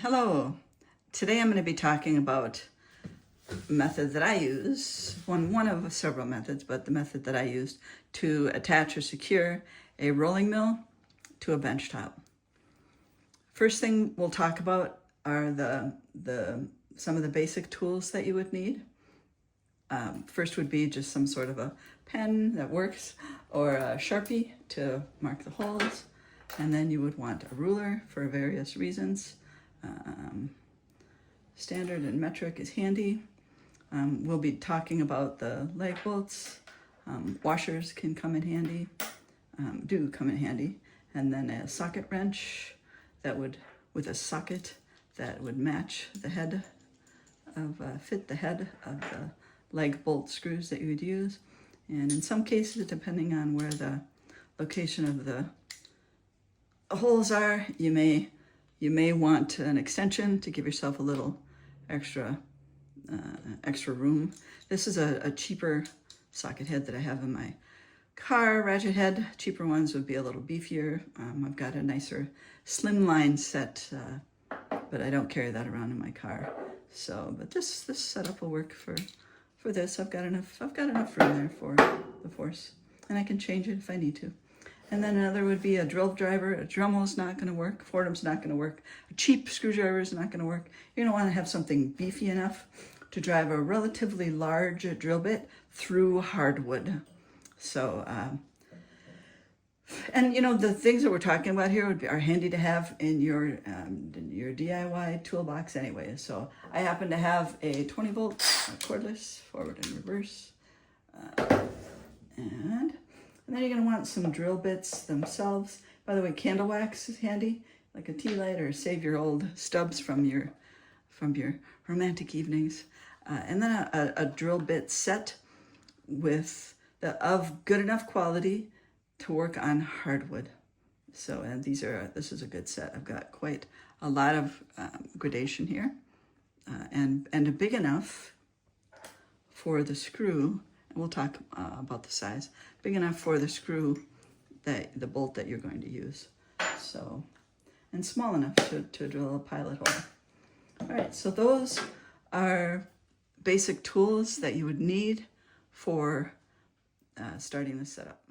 Hello. Today I'm going to be talking about a method that I use, one of several methods, but the method that I used to attach or secure a rolling mill to a bench top. First thing we'll talk about are some of the basic tools that you would need. First would be just some sort of a pen that works, or a Sharpie to mark the holes, and then you would want a ruler for various reasons. Standard and metric is handy. We'll be talking about the leg bolts. Washers can come in handy, do come in handy. And then a socket wrench with a socket that would match the head fit the head of the leg bolt screws that you would use. And in some cases, depending on where the location of the holes are, you may want an extension to give yourself a little extra room. This is a cheaper socket head that I have in my car, ratchet head. Cheaper ones would be a little beefier. I've got a nicer slimline set, but I don't carry that around in my car. So, but this setup will work for this. I've got enough room there for the force, and I can change it if I need to. And then another would be a drill driver. A Dremel not going to work. Fordham's not going to work. A cheap screwdriver is not going to work. You're going to want to have something beefy enough to drive a relatively large drill bit through hardwood. So, and you know, the things that we're talking about here are handy to have in your DIY toolbox anyway. So I happen to have a 20-volt cordless forward and reverse, and then you're going to want some drill bits themselves. By the way, candle wax is handy, like a tea light, or save your old stubs from your romantic evenings. And then a drill bit set of good enough quality to work on hardwood. So, and this is a good set. I've got quite a lot of gradation here, and big enough for the screw. We'll talk about the size. Big enough for the screw, the bolt that you're going to use. So, and small enough to drill a pilot hole. All right, so those are basic tools that you would need for starting the setup.